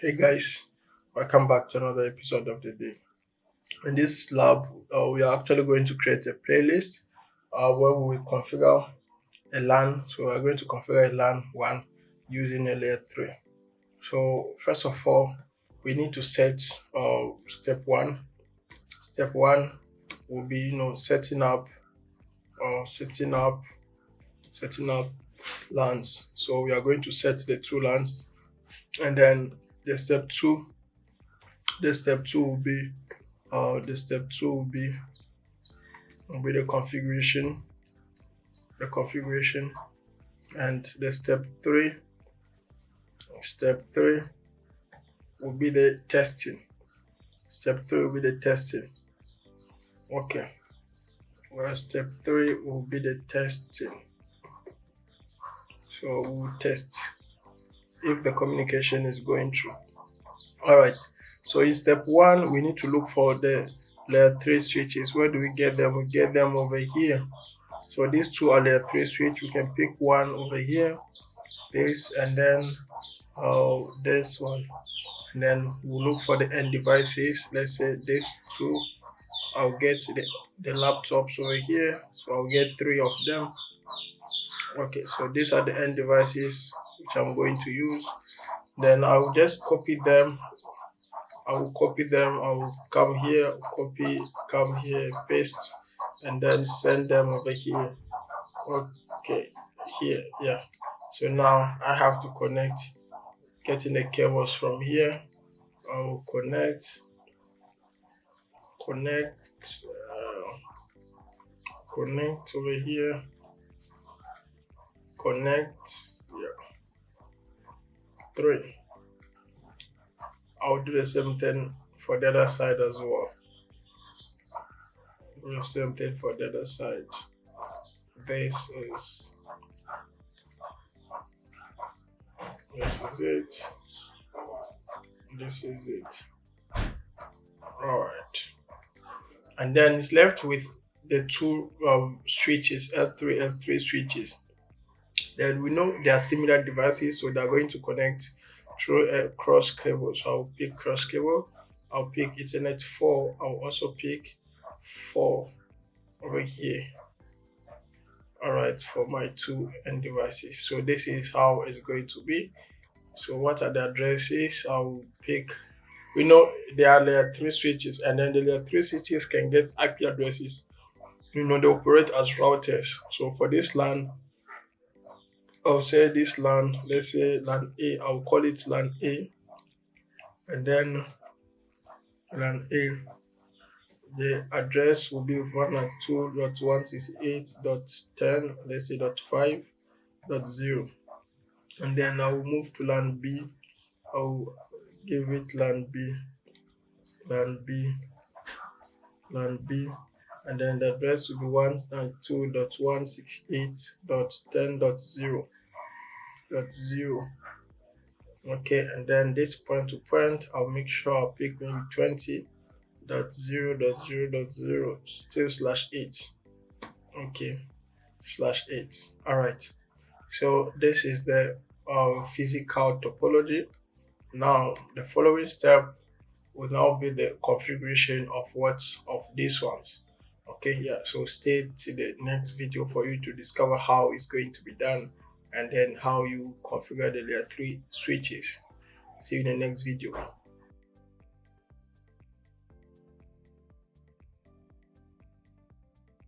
Hey guys, welcome back to another episode of the day. In this lab, we are actually going to create a playlist where we will configure a LAN. So we are going to configure a LAN WAN using a layer 3. So first of all, we need to set step one. Step one will be setting up LANs. So we are going to set the two LANs, and then the step two will be the configuration, and the step three will be the testing. Okay. Well, step 3 will be the testing. So we'll test if the communication is going through. Alright, so in step 1, we need to look for the layer 3 switches. Where do we get them? We get them over here. So these two are layer 3 switch. We can pick one over here, this, and then this one. And then we'll look for the end devices. Let's say these two. I'll get the laptops over here. So I'll get 3 of them. Okay, so these are the end devices which I'm going to use. Then I'll just copy them. I will come here, come here, paste, and then send them over here. Okay, here, yeah. So now I have to connect, getting the cables from here. I will connect over here, connect, yeah, 3. I'll do the same thing for the other side as well. This is it. All right, and then it's left with the two switches, L3 switches. Then we know they are similar devices, so they're going to connect through a cross cable. So I'll pick cross cable, I'll pick Ethernet 4, I'll also pick 4 over here. All right, for my two end devices. So this is how it's going to be. So what are the addresses? I'll pick, we know there are layer 3 switches, and then the layer 3 switches can get IP addresses. They operate as routers. So for this LAN, I'll say this LAN, let's say LAN A, I'll call it LAN A, and then LAN A, the address will be 192.168.10, let's say .5.0, and then I will move to LAN B. I'll give it LAN B, and then the address will be 192.168.10.0. Okay, and then this point to point, I'll make sure I'll pick maybe 20.0.0.0, still /8. Okay, /8. All right, so this is the physical topology. Now the following step will now be the configuration of these ones. Okay, yeah, so stay to the next video for you to discover how it's going to be done, and then how you configure the layer 3 switches. See you in the next video.